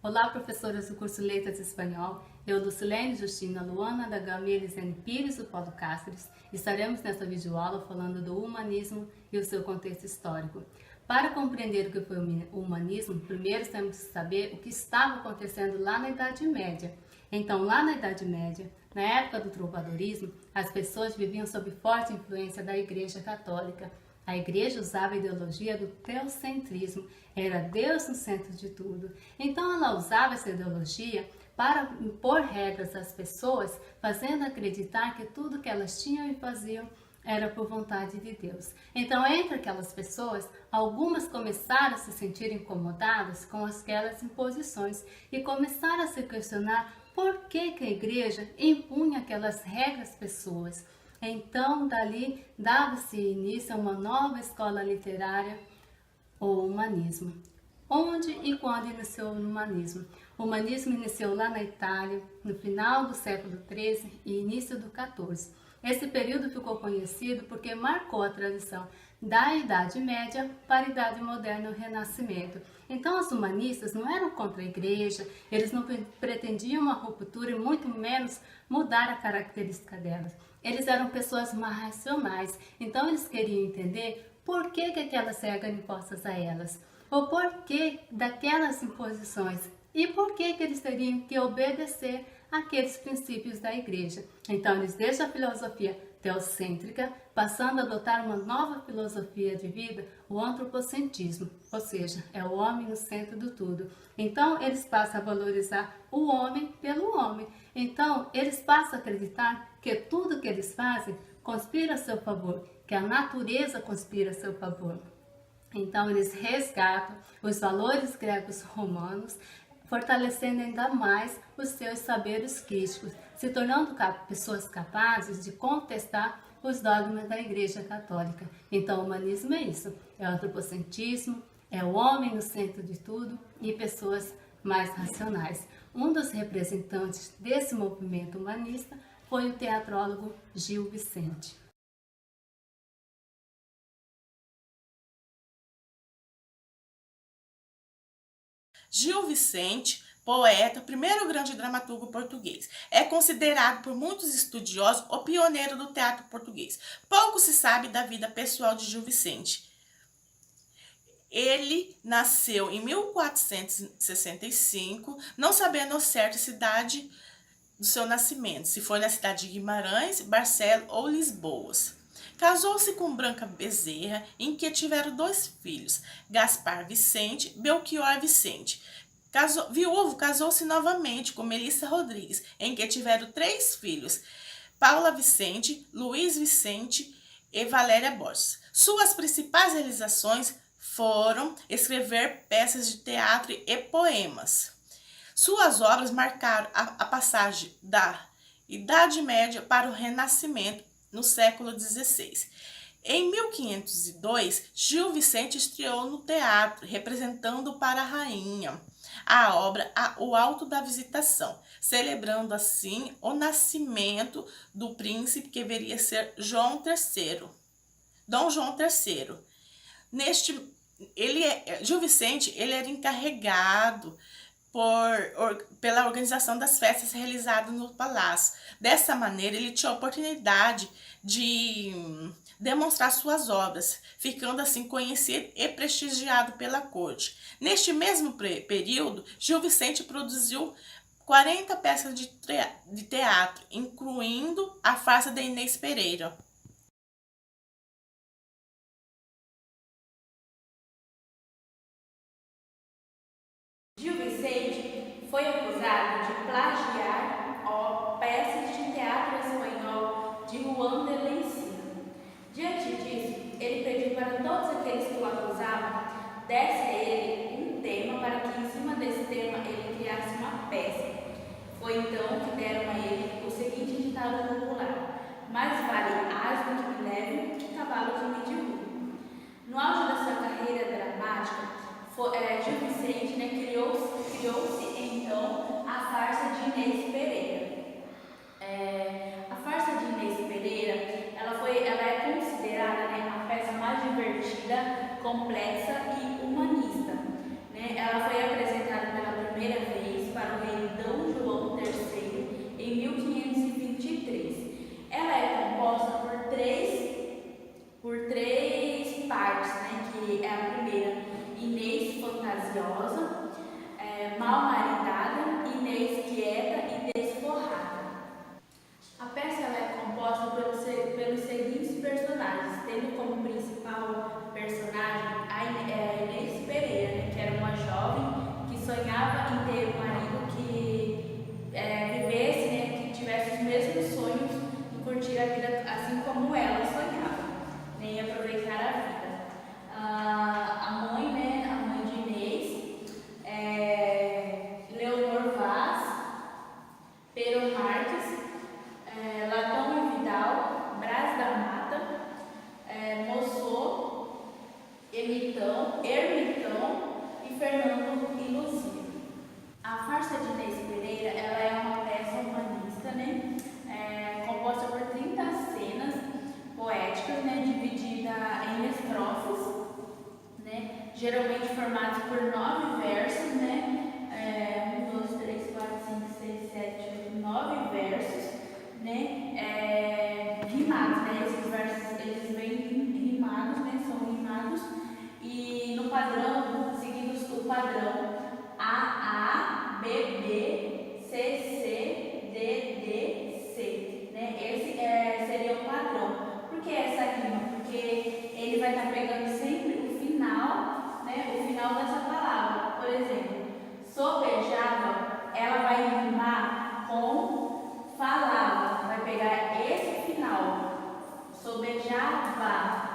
Olá, professoras do curso Letras Espanhol. Eu, Lucilene Justina Luana, da Gama Elisene Pires, do Polo Cáceres, estaremos nesta videoaula falando do humanismo e o seu contexto histórico. Para compreender o que foi o humanismo, primeiro temos que saber o que estava acontecendo lá na Idade Média. Então, lá na Idade Média, na época do trovadorismo, as pessoas viviam sob forte influência da Igreja Católica. A igreja usava a ideologia do teocentrismo, era Deus no centro de tudo. Então ela usava essa ideologia para impor regras às pessoas, fazendo acreditar que tudo que elas tinham e faziam era por vontade de Deus. Então, entre aquelas pessoas, algumas começaram a se sentir incomodadas com aquelas imposições e começaram a se questionar por que a igreja impunha aquelas regras às pessoas. Então, dali, dava-se início a uma nova escola literária, o humanismo. Onde e quando iniciou o humanismo? O humanismo iniciou lá na Itália, no final do século XIII e início do XIV. Esse período ficou conhecido porque marcou a transição da Idade Média para a Idade Moderna e o Renascimento. Então, os humanistas não eram contra a igreja, eles não pretendiam uma ruptura e muito menos mudar a característica delas. Eles eram pessoas mais racionais, então eles queriam entender por que aquelas regras impostas a elas, ou por que daquelas imposições, e por que eles teriam que obedecer àqueles princípios da igreja. Então eles deixam a filosofia teocêntrica, passando a adotar uma nova filosofia de vida, o antropocentrismo, ou seja, é o homem no centro do tudo. Então eles passam a valorizar o homem pelo homem. Então eles passam a acreditar que tudo que eles fazem conspira a seu favor, que a natureza conspira a seu favor. Então eles resgatam os valores gregos romanos, fortalecendo ainda mais os seus saberes críticos, se tornando pessoas capazes de contestar os dogmas da Igreja Católica. Então o humanismo é isso, é o antropocentrismo, é o homem no centro de tudo e pessoas mais racionais. Um dos representantes desse movimento humanista foi o teatrólogo Gil Vicente. Gil Vicente, poeta, primeiro grande dramaturgo português. É considerado por muitos estudiosos o pioneiro do teatro português. Pouco se sabe da vida pessoal de Gil Vicente. Ele nasceu em 1465, não sabendo ao certo a cidade do seu nascimento, se foi na cidade de Guimarães, Barcelos ou Lisboa. Casou-se com Branca Bezerra, em que tiveram 2 filhos, Gaspar Vicente, Belchior Vicente. Viúvo, casou-se novamente com Melissa Rodrigues, em que tiveram 3 filhos, Paula Vicente, Luiz Vicente e Valéria Borges. Suas principais realizações foram escrever peças de teatro e poemas. Suas obras marcaram a passagem da Idade Média para o Renascimento no século XVI. Em 1502, Gil Vicente estreou no teatro, representando para a rainha a obra O Alto da Visitação, celebrando assim o nascimento do príncipe que deveria ser Dom João III. Gil Vicente ele era encarregado pela organização das festas realizadas no palácio. Dessa maneira, ele tinha a oportunidade de demonstrar suas obras, ficando assim conhecido e prestigiado pela corte. Neste mesmo período, Gil Vicente produziu 40 peças de teatro, incluindo a farsa de Inês Pereira. Gil Vicente foi acusado de plagiar peças de teatro espanhol de Juan de la Encina. Diante disso, ele pediu para todos aqueles que o acusavam desse a ele um tema para que em cima desse tema ele criasse uma peça. Foi então que deram a ele o seguinte ditado popular: mais vale asno que me leve que cavalo que me derrube. No auge da sua carreira dramática, Gil Vicente criou-se então a farsa de Inês Pereira. A farsa de Inês Pereira ela é considerada a peça mais divertida, complexa e humanista. Ela foi apresentada pela primeira primeira vez para o rei D. João III em 1523. Ela é composta por três partes, né? Que é a primeira, Inês fantasiosa, mal maridada, Inês quieta e desforrada. A peça ela é composta pelos seguintes personagens, tendo como principal personagem a Inês Pereira, né, que era uma jovem que sonhava em ter um marido que vivesse, né, que tivesse os mesmos sonhos e curtir a vida assim como ela sonhava, né, e aproveitar a vida. A mãe, né, a mãe de Inês, Leonor Vaz, Pero Marques, Latão e Vidal, Brás da Mata, Moçô, Ermitão e Fernando e Luzia. A farsa de Inês Pereira ela é uma peça humanista, né? Composta por 30 cenas poéticas, né? Dividida em estrofes, né? Geralmente formadas por 9 versos, né? 1, 2, 3, 4, 5, 6, 7, 8, 9 versos, né? Rimados, né? Esses versos eles vêm rimados, né? São rimados e no padrão, seguindo o padrão A, B, B, C, C, D, D, C, né? Esse seria o padrão. Por que essa rima? Porque ele vai estar pegando sempre o final, né? O final dessa palavra. Por exemplo, sobejava, ela vai rimar com falava, vai pegar esse final, sobejava,